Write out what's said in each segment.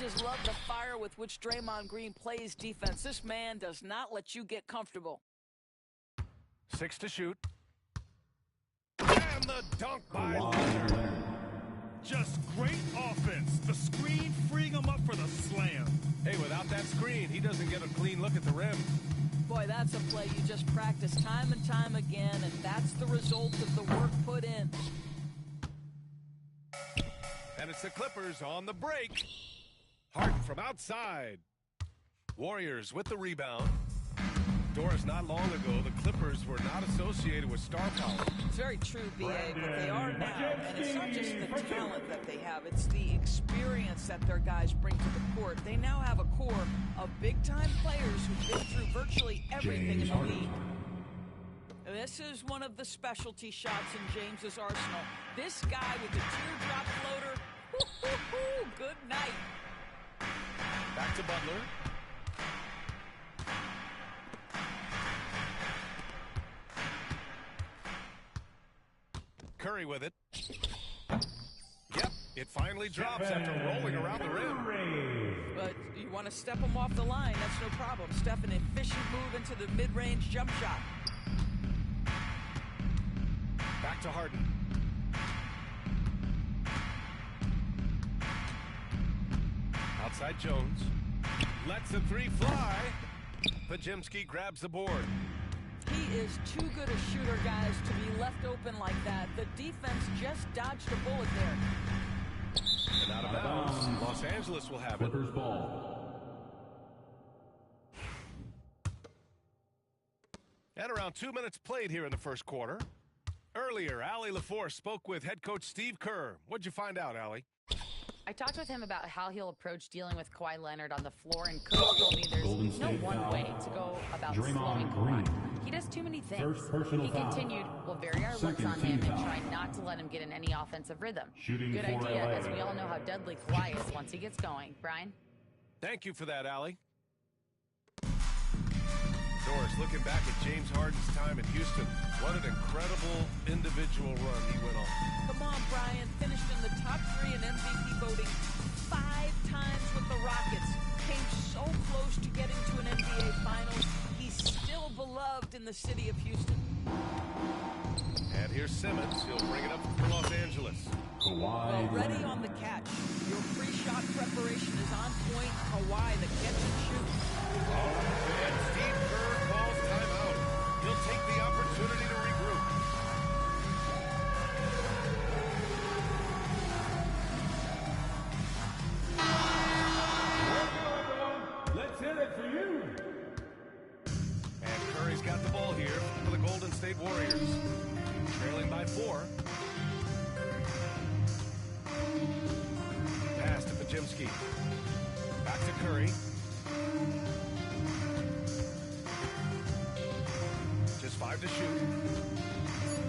just love the fire with which Draymond Green plays defense. This man does not let you get comfortable. 6 to shoot. And the dunk by Leonard. Just great offense. The screen freeing him up for the slam. Hey, without that screen, he doesn't get a clean look at the rim. Boy, that's a play you just practice time and time again, and that's the result of the work put in. And it's the Clippers on the break. Harden from outside. Warriors with the rebound. Doris, not long ago, the Clippers were not associated with star power. It's very true, B.A., but they are now. And it's not just the talent that they have. It's the experience that their guys bring to the court. They now have a core of big-time players who've been through virtually everything in the league. This is one of the specialty shots in James's arsenal. This guy with the teardrop floater, good night. Back to Butler. Curry with it. Yep, it finally drops after rolling around the rim. But you want to step him off the line, that's no problem. Steph, an efficient move into the mid-range jump shot. Back to Harden. Outside Jones. Lets the three fly. Pajemski grabs the board. He is too good a shooter, guys, to be left open like that. The defense just dodged a bullet there. And out of bounds. Los Angeles will have it. Clippers ball. And around 2 minutes played here in the first quarter. Earlier, Allie LaForce spoke with head coach Steve Kerr. What'd you find out, Allie? I talked with him about how he'll approach dealing with Kawhi Leonard on the floor, and Coach told me there's no one way to go about slowing Kawhi. He does too many things. He continued, we'll vary our looks on him and try not to let him get in any offensive rhythm. Good idea, as we all know how deadly Kawhi is once he gets going. Brian? Thank you for that, Allie. Doris, looking back at James Harden's time in Houston, what an incredible individual run he went on. Come on, Brian. Finished in the top 3 in MVP voting 5 times with the Rockets. Came so close to getting to an NBA Finals. He's still beloved in the city of Houston. And here's Simmons. He'll bring it up for Los Angeles. Well, ready on the catch. Your pre-shot preparation is on point. Kawhi, the catch and shoot. And Steve Kerr calls timeout. He'll take the opportunity to regroup. Let's hear it for you. And Curry's got the ball here for the Golden State Warriors. Trailing by 4. Pass to Pajemski. Back to Curry. Just 5 to shoot.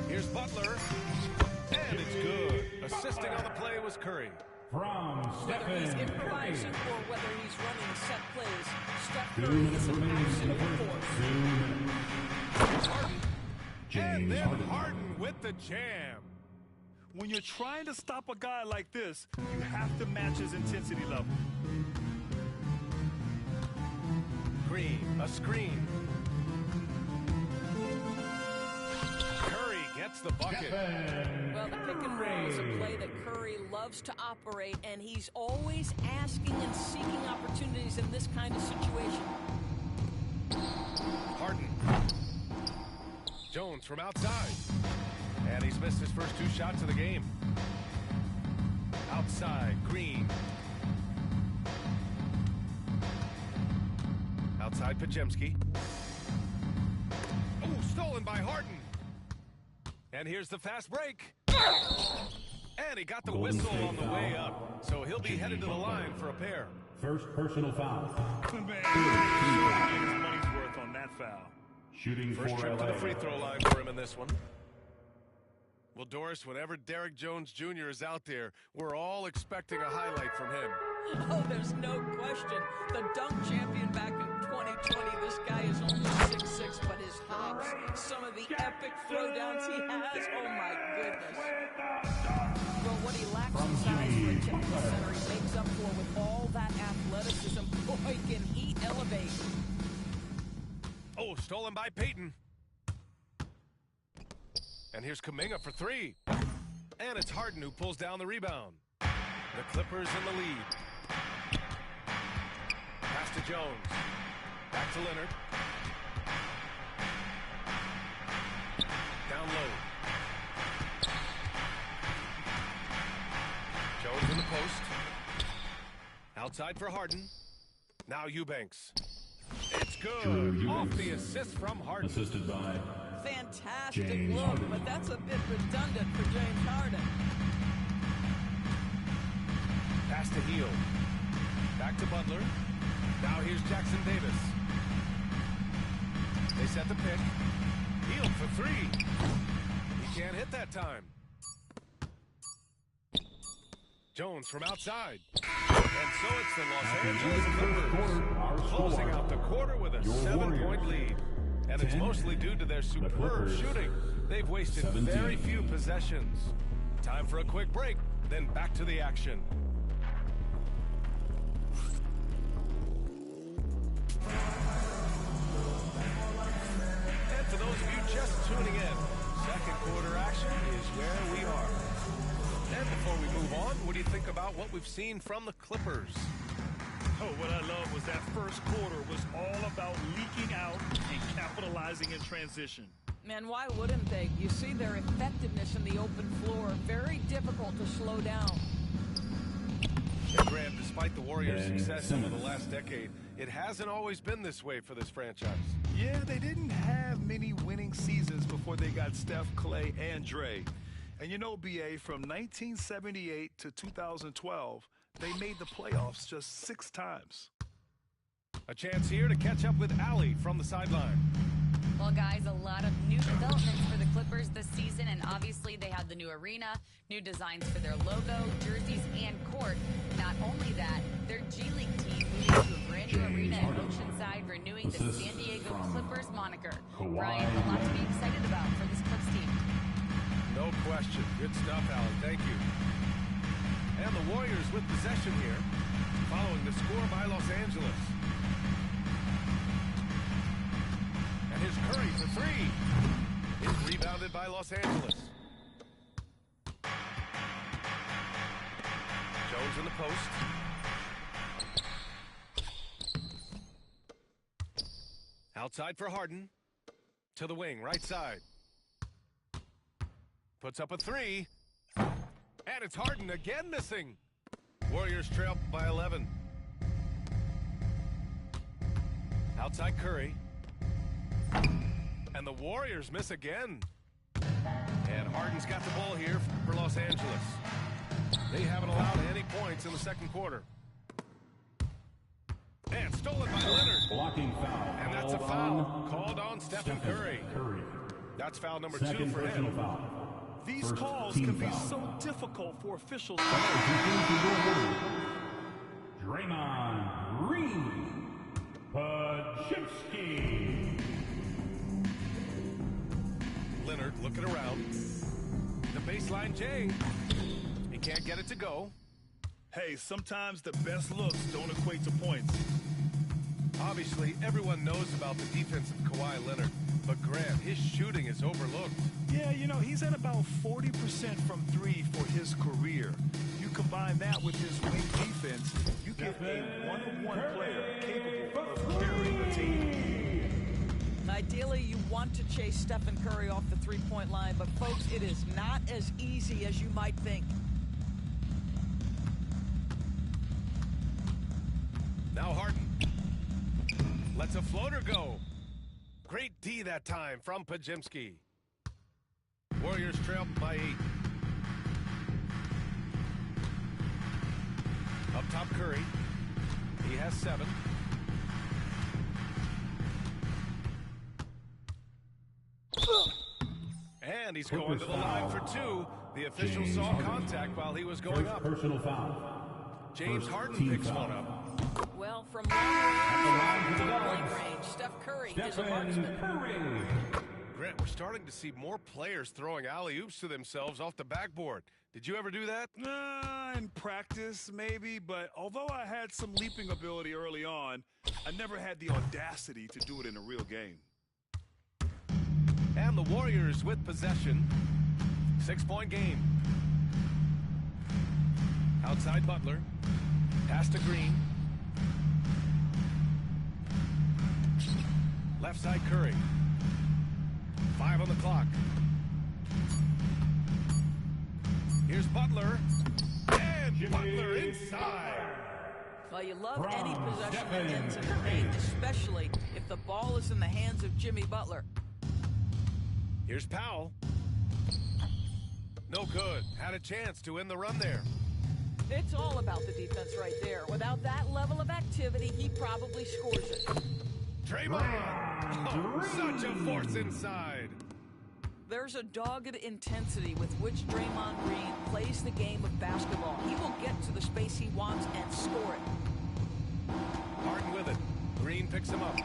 Here's Butler. And it's good. Assisting on the play was Curry. From Whether he's Stephen improvising Curry. or whether he's running set plays, Steph Curry is an absolute force. Harden. And then Harden with the jam. When you're trying to stop a guy like this, you have to match his intensity level. Green, a screen. Curry gets the bucket. Well, the pick and roll is a play that Curry loves to operate, and he's always asking and seeking opportunities in this kind of situation. Harden. Jones from outside. And he's missed his first 2 shots of the game. Outside, Green. Outside, Pajemski. Oh, stolen by Harden. And here's the fast break. And he got the whistle on the way up. So he'll be headed to the line for a pair. First personal foul. Man, his money's worth on that foul. Shooting First for trip to LA. the free throw line for him in this one. Well, Doris, whenever Derrick Jones Jr. is out there, we're all expecting a highlight from him. Oh, there's no question. The dunk champion back in 2020, this guy is only 6'6", but his hops, some of the epic throwdowns he has, oh my goodness. Well, what he lacks in size for a typical center, he makes up for with all that athleticism, boy, can he elevate. Oh, stolen by Peyton. And here's Kuminga for three. And it's Harden who pulls down the rebound. The Clippers in the lead. Pass to Jones. Back to Leonard. Down low. Jones in the post. Outside for Harden. Now Eubanks. It's good. Off the assist from Harden. Assisted by Fantastic James look, Harden. but that's a bit redundant for James Harden. Pass to Hield. Back to Butler. Now here's Jackson Davis. They set the pick. Hield for three. He can't hit that time. Jones from outside. And so it's the Los Angeles Clippers closing out the quarter with a 7-point lead. And it's mostly due to their superb shooting. They've wasted very few possessions. Time for a quick break, then back to the action. And for those of you just tuning in, second quarter action is where we are. And before we move on, what do you think about what we've seen from the Clippers? Oh, what I love was that first quarter was all about leaking out and capitalizing in transition. Man, why wouldn't they? You see their effectiveness in the open floor. Very difficult to slow down. And Grant, despite the Warriors' success over the last decade, it hasn't always been this way for this franchise. Yeah, they didn't have many winning seasons before they got Steph, Clay, and Dre. And you know, BA, from 1978 to 2012, they made the playoffs just 6 times. A chance here to catch up with Allie from the sideline. Well, guys, a lot of new developments for the Clippers this season, and obviously they have the new arena, new designs for their logo, jerseys, and court. Not only that, their G League team moving to a brand new arena in Oceanside, renewing the San Diego Clippers moniker. Brian, a lot to be excited about for this Clips team. No question. Good stuff, Allen. Thank you. And the Warriors with possession here, following the score by Los Angeles. And here's Curry for three. It's rebounded by Los Angeles. Jones in the post. Outside for Harden. To the wing, right side. Puts up a three. And it's Harden again missing. Warriors trail by 11. Outside Curry. And the Warriors miss again. And Harden's got the ball here for Los Angeles. They haven't allowed any points in the second quarter. And stolen by Leonard. blocking foul. And that's a foul called on Stephen Curry. That's foul number 2 for him. Foul. These First calls team can be foul. so difficult for officials. Draymond Green. Pajimski. Leonard looking around. The baseline J. He can't get it to go. Hey, sometimes the best looks don't equate to points. Obviously, everyone knows about the defense of Kawhi Leonard, but Grant, his shooting is overlooked. Yeah, you know, he's at about 40% from 3 for his career. You combine that with his wing defense, you get a one-on-one player capable of carrying a team. Ideally, you want to chase Stephen Curry off the three-point line, but folks, it is not as easy as you might think. Now Harden lets a floater go. Great D that time from Pajimski. Warriors trail by 8. Up top Curry. He has 7. And he's going to the line for 2. The official saw contact while he was going up. Personal foul. James First Harden team picks foul. one up. Well, from long range, range, Steph Curry is a marksman. Curry. Grant, we're starting to see more players throwing alley-oops to themselves off the backboard. Did you ever do that? In practice, maybe, but although I had some leaping ability early on, I never had the audacity to do it in a real game. And the Warriors with possession. 6-point game. Outside Butler. Pass to Green. Left side Curry. 5 on the clock. Here's Butler. And Butler inside. Well, you love any possession that ends in the paint, especially if the ball is in the hands of Jimmy Butler. Here's Powell. No good. Had a chance to win the run there. It's all about the defense right there. Without that level of activity, he probably scores it. Draymond. Oh, such a force inside. There's a dogged intensity with which Draymond Green plays the game of basketball. He will get to the space he wants and score it. Harden with it. Green picks him up.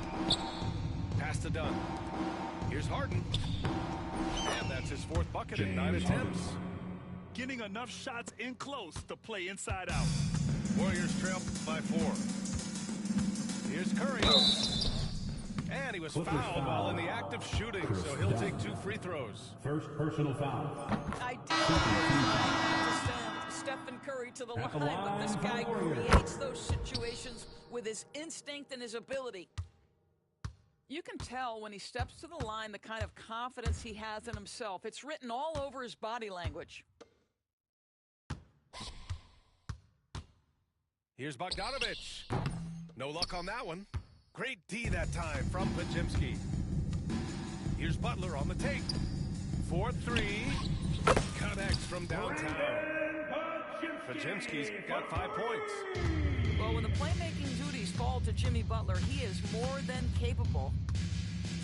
Pass to Dunn. Here's Harden. And that's his 4th bucket in 9 attempts. Getting enough shots in close to play inside out. Warriors trail by 4. Here's Curry. And he was fouled while in the act of shooting, so he'll take 2 free throws. First personal foul. I did have to send Stephen Curry to the line, but this guy creates those situations with his instinct and his ability. You can tell when he steps to the line the kind of confidence he has in himself. It's written all over his body language. Here's Bogdanovich. No luck on that one. Great D that time from Pajimski. Here's Butler on the take. 4-3. Connects from downtown. Pajimski's got 5 points. Well, when the playmaking duties fall to Jimmy Butler, he is more than capable.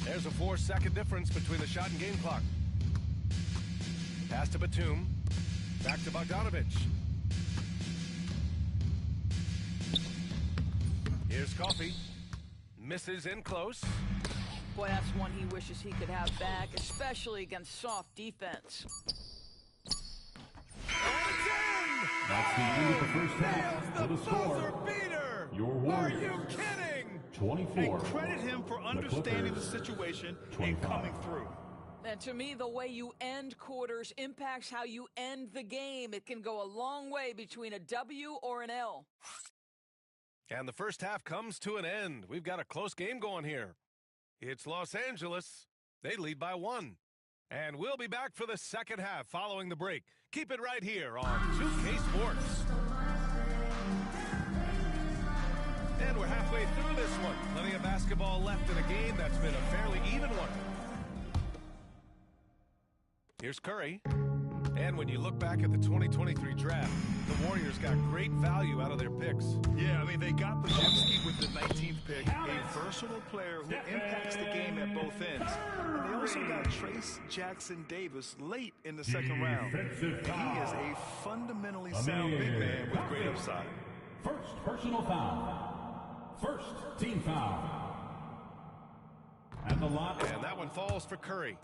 There's a 4-second difference between the shot and game clock. Pass to Batum. Back to Bogdanovich. Here's Coffey. Misses in close. Boy, that's one he wishes he could have back, especially against soft defense. That's the end of the first half. The For the score, beater. your Are you Warriors, kidding? 24. And credit him for understanding the situation and coming through. And to me, the way you end quarters impacts how you end the game. It can go a long way between a W or an L. And the first half comes to an end. We've got a close game going here. It's Los Angeles. They lead by 1. And we'll be back for the second half following the break. Keep it right here on 2K Sports. And we're halfway through this one. Plenty of basketball left in a game that's been a fairly even one. Here's Curry. And when you look back at the 2023 draft, the Warriors got great value out of their picks. Yeah, I mean, they got Pajimski with the 19th pick, a versatile player who impacts the game at both ends. And they also got Trace Jackson Davis late in the second round. He is a fundamentally sound big man with great upside. First personal foul. First team foul. And the lot. And that one falls for Curry.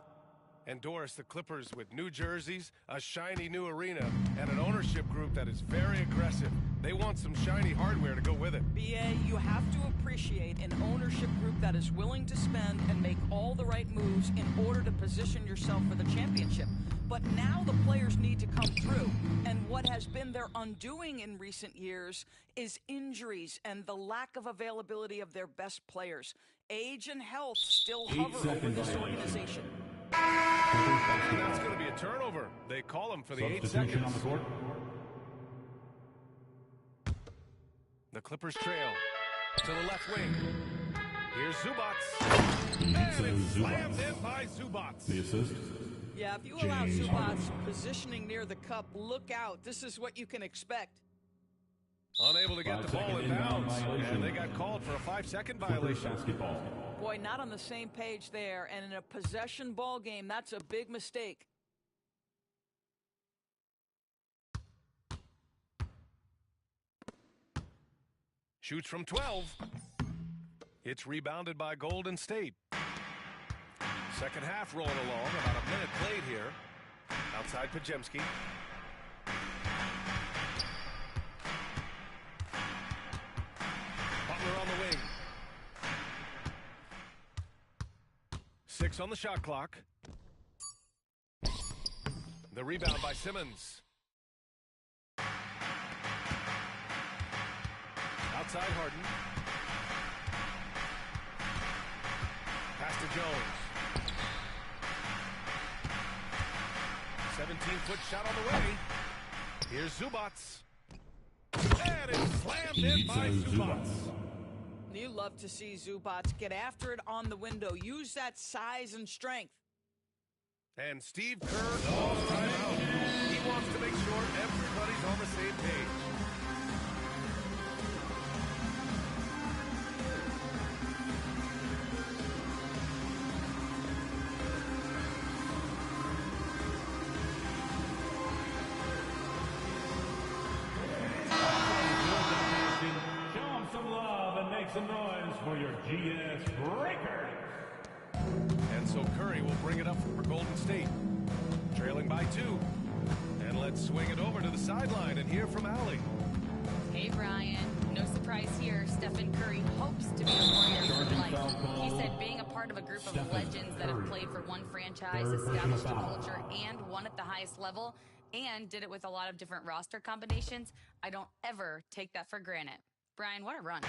And Doris, the Clippers with new jerseys, a shiny new arena, and an ownership group that is very aggressive. They want some shiny hardware to go with it. BA, you have to appreciate an ownership group that is willing to spend and make all the right moves in order to position yourself for the championship. But now the players need to come through. And what has been their undoing in recent years is injuries and the lack of availability of their best players. Age and health still hover over this organization. That's going to be a turnover. They call him for the 8 seconds. On the court. The Clippers trail to the left wing. Here's Zubats. And it's slammed in by Zubats. The assist. Yeah, if you allow Zubats positioning near the cup, look out. This is what you can expect. Unable to get the ball in bounds. And they got called for a 5-second violation. Basketball. Boy, not on the same page there. And in a possession ball game, that's a big mistake. Shoots from 12. It's rebounded by Golden State. Second half rolling along, about a minute played here. Outside Pajemski. Butler on the wing. 6 on the shot clock. The rebound by Simmons. Outside Harden. Pass to Jones. 17-foot shot on the way. Here's Zubats. And it's slammed in by Zubats. You love to see Zubats get after it on the window. Use that size and strength. And Steve Kerr calls timeout. He wants to make sure everybody's on the same page. Some noise for your GS Breakers. And so Curry will bring it up for Golden State. Trailing by 2. And let's swing it over to the sideline and hear from Allie. Hey, Brian. No surprise here. Stephen Curry hopes to be a Warrior for life. He said being a part of a group of legends that have played for one franchise, established a culture, and won at the highest level, and did it with a lot of different roster combinations, I don't ever take that for granted. Brian, what a run.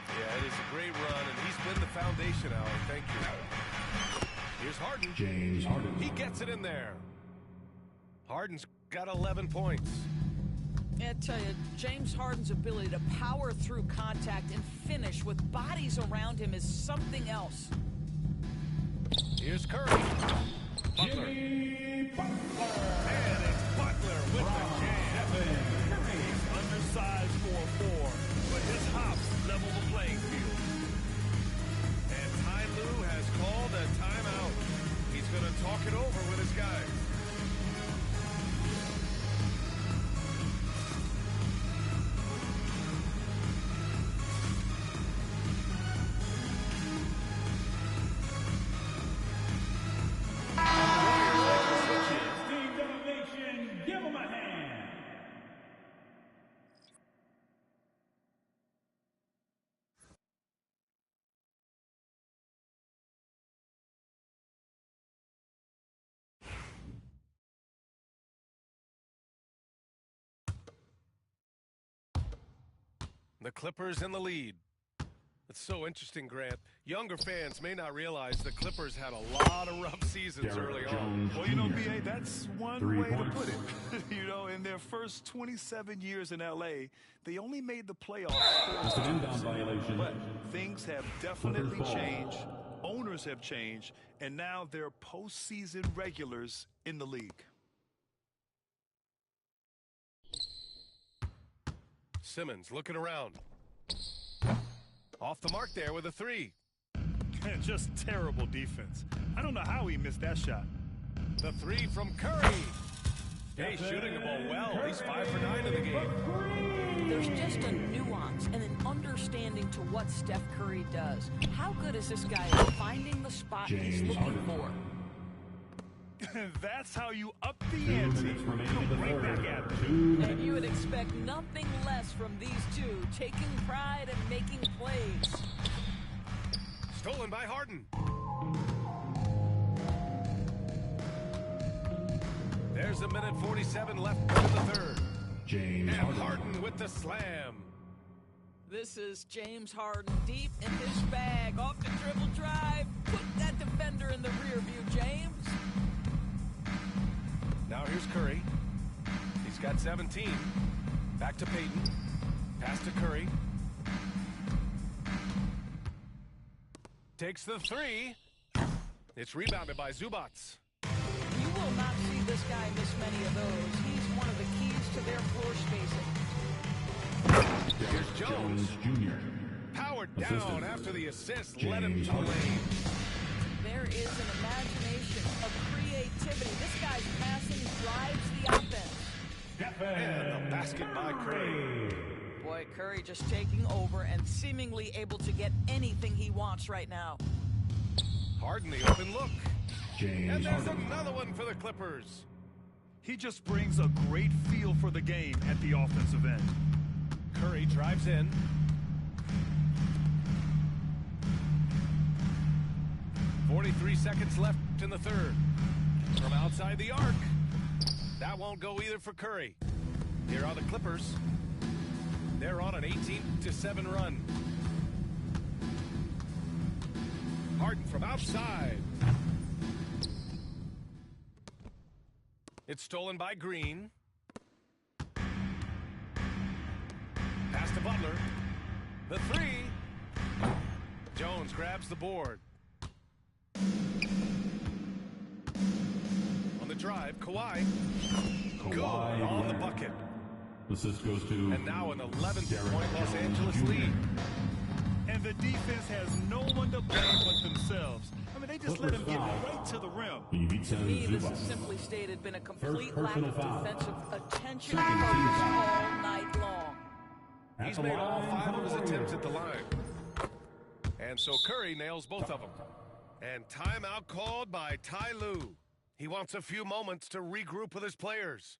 Yeah, it is a great run, and he's been the foundation, Allie. Thank you. Here's Harden. James Harden. He gets it in there. Harden's got 11 points. I tell you, James Harden's ability to power through contact and finish with bodies around him is something else. Here's Curry. Butler. Jimmy Butler. And it's Butler with the jam. He's undersized for 4, but his hops level the playing field. And Ty Lue has called a timeout. He's going to talk it over with his guys. Give him a hand. The Clippers in the lead. It's so interesting, Grant. Younger fans may not realize the Clippers had a lot of rough seasons early on. Well, you know, B.A., that's one 3 way points. to put it. You know, in their first 27 years in L.A., they only made the playoffs 4 That's an times. inbound violation. But things have definitely Clippers ball. changed. Owners have changed. And now they're postseason regulars in the league. Simmons looking around. Off the mark there with a 3. Just terrible defense. I don't know how he missed that shot. The 3 from Curry. Hey, shooting the ball well. He's 5 for 9 in the game. There's just a nuance and an understanding to what Steph Curry does. How good is this guy at finding the spot he's James looking Harden. for? That's how you up the 2 ante. minutes remaining in the Right back third. at it. 2 minutes. And you would expect nothing less from these two, taking pride and making plays. Stolen by Harden. There's a minute 47 left in the third. James And Harden. Harden with the slam. This is James Harden deep in his bag. Off the dribble drive. Put that defender in the rear view, James. Now here's Curry. He's got 17. Back to Peyton. Pass to Curry. Takes the 3. It's rebounded by Zubats. You will not see this guy miss many of those. He's one of the keys to their floor spacing. Here's Jones. Jr. Powered down Assistant. after the assist. Led him James to the Harden. lane. There is an imagination, a creativity. This guy's passing drives the offense. And the basket by Curry. Boy, Curry just taking over and seemingly able to get anything he wants right now. Harden the open look. And there's another one for the Clippers. He just brings a great feel for the game at the offensive end. Curry drives in. .43 seconds left in the third. From outside the arc. That won't go either for Curry. Here are the Clippers. They're on an 18-7 run. Harden from outside. It's stolen by Green. Pass to Butler. The three. Jones grabs the board. On the drive, Kawhi. Good on the bucket. Assist goes to... And now an 11-point Los Angeles lead. And the defense has no one to blame but themselves. I mean, they just let him get right to the rim. To me, this has simply stated been a complete lack of defensive attention and focus all night long. He's made all 5 of his attempts at the line. And so Curry nails both of them. And timeout called by Ty Lue. He wants a few moments to regroup with his players.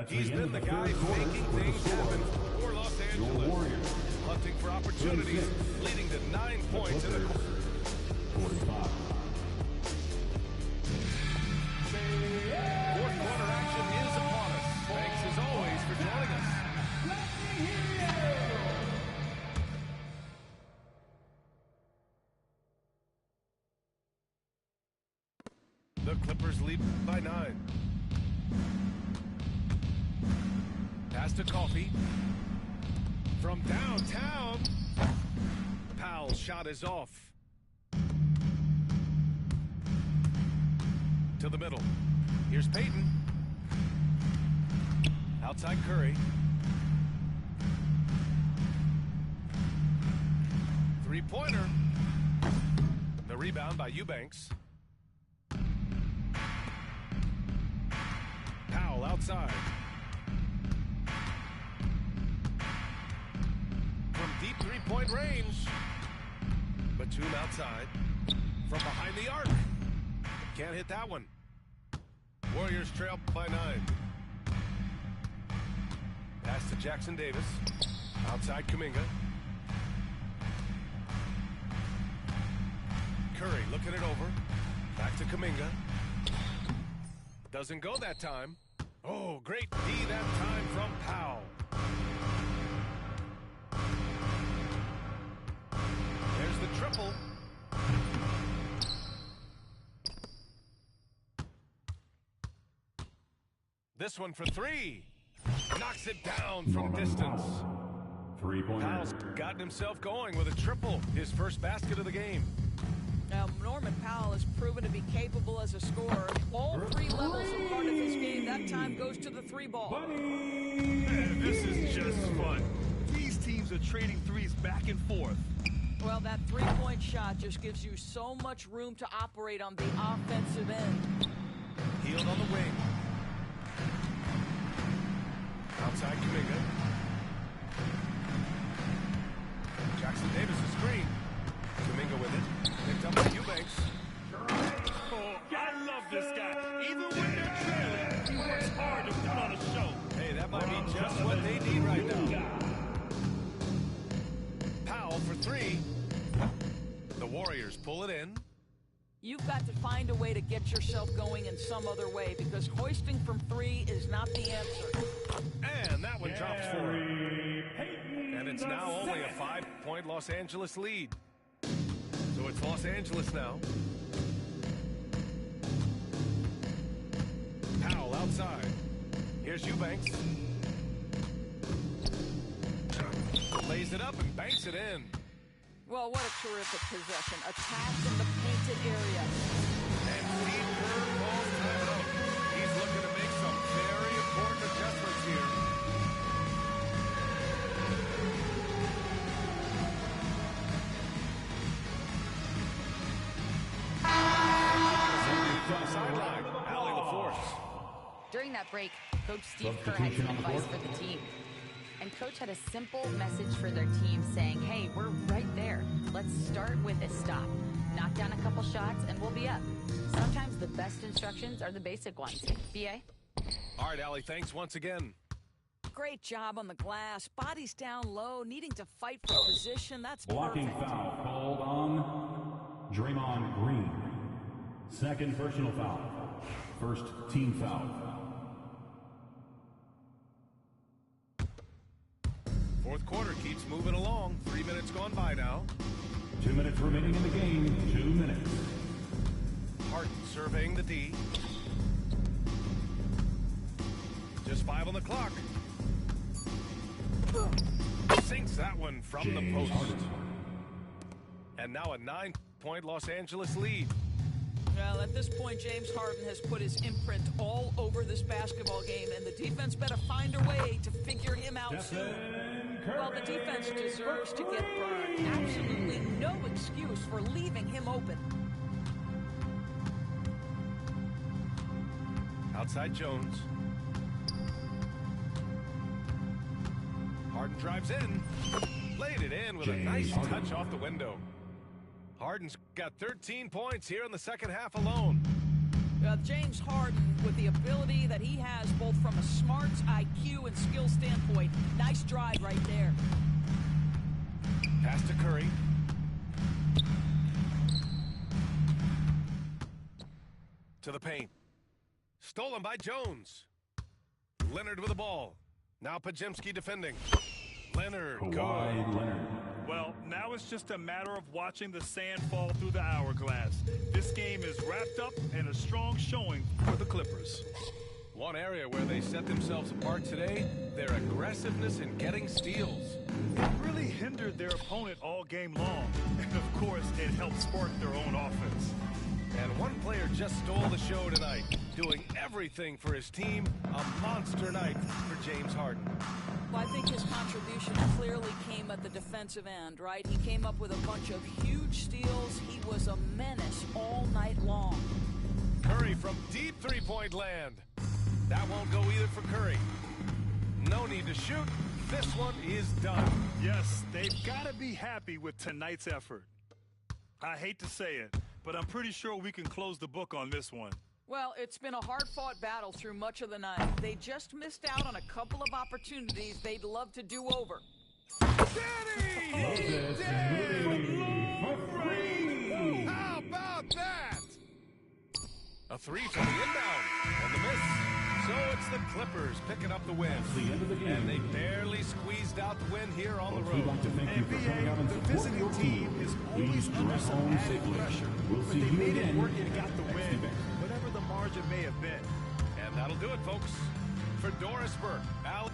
He's been the guy making things happen for Los Angeles. Hunting for opportunities, leading to 9 points in the quarter. 45. Fourth quarter action is upon us. Thanks as always for joining us. The Clippers lead by 9. Pass to Coffee. From downtown. Powell's shot is off. To the middle. Here's Payton. Outside Curry. Three-pointer. The rebound by Eubanks. Powell outside. From deep three-point range. Batum outside. From behind the arc. Can't hit that one. Warriors trail by 9. Pass to Jackson Davis. Outside Kuminga. Curry looking it over. Back to Kuminga. Doesn't go that time. Oh, great D that time from Powell. There's the triple. This one for 3. Knocks it down from distance. 3-pointer. Powell's Gotten himself going with a triple. His first basket of the game. Now, Norman Powell has proven to be capable as a scorer. All 3 levels are part of his game. That time goes to the 3-ball. Man, this is just fun. These teams are trading threes back and forth. Well, that 3-point shot just gives you so much room to operate on the offensive end. Healed on the wing. Outside Kuminga. Jackson Davis is screen. Kuminga with it. Picked up by Eubanks. Oh, I love this guy. Even when they're trailing, he works hard to put on a show. Hey, that might be just what they need right now. Powell for 3. The Warriors pull it in. You've got to find a way to get yourself going in some other way because hoisting from 3 is not the answer. And that one drops 4. And it's now only a 5-point Los Angeles lead. So it's Los Angeles now. Powell outside. Here's Eubanks. Lays it up and banks it in. Well, what a terrific possession. Attack in the painted area. And Steve Kerr calls timeout. He's looking to make some very important adjustments here. Sideline, Allie LaForce. During that break, Coach Steve Kerr had some advice for the team. And Coach had a simple message for their team saying, hey, we're right there. Let's start with a stop. Knock down a couple shots and we'll be up. Sometimes the best instructions are the basic ones. B.A.? All right, Allie, thanks once again. Great job on the glass. Body's down low, needing to fight for position. That's Blocking perfect. foul called on Draymond Green. Second personal foul. First team foul. Fourth quarter keeps moving along. 3 minutes gone by now. 2 minutes remaining in the game. 2 minutes. Hart surveying the D. Just 5 on the clock. Sinks that one from the post. And now a 9-point Los Angeles lead. Well, at this point, James Harden has put his imprint all over this basketball game, and the defense better find a way to figure him out soon. Well, the defense deserves to get burned. Absolutely no excuse for leaving him open. Outside Jones. Harden drives in. Laid it in with a nice touch off the window. Harden's got 13 points here in the second half alone. James Harden, with the ability that he has both from a smarts, IQ, and skill standpoint, nice drive right there. Pass to Curry. To the paint. Stolen by Jones. Leonard with the ball. Now Podziemski defending. Leonard, Kawhi Leonard. Well, now it's just a matter of watching the sand fall through the hourglass. This game is wrapped up and a strong showing for the Clippers. One area where they set themselves apart today, their aggressiveness in getting steals. It really hindered their opponent all game long. And of course, it helped spark their own offense. And one player just stole the show tonight, doing everything for his team. A monster night for James Harden. Well, I think his contribution clearly came at the defensive end, right? He came up with a bunch of huge steals. He was a menace all night long. Curry from deep three-point land. That won't go either for Curry. No need to shoot. This one is done. Yes, they've got to be happy with tonight's effort. I hate to say it, but I'm pretty sure we can close the book on this one. Well, it's been a hard-fought battle through much of the night. They just missed out on a couple of opportunities they'd love to do over. Danny! How about that? A three from the inbound and the miss. So it's the Clippers picking up the win. The end of the game. And they barely squeezed out the win here on the We'd road. like to thank you for coming out and the supporting visiting your team team. is Please always under drive some home added safely. pressure. We'll But see they you made it again work and got the next win, event. whatever the margin may have been. And that'll do it, folks. For Doris Burke, Al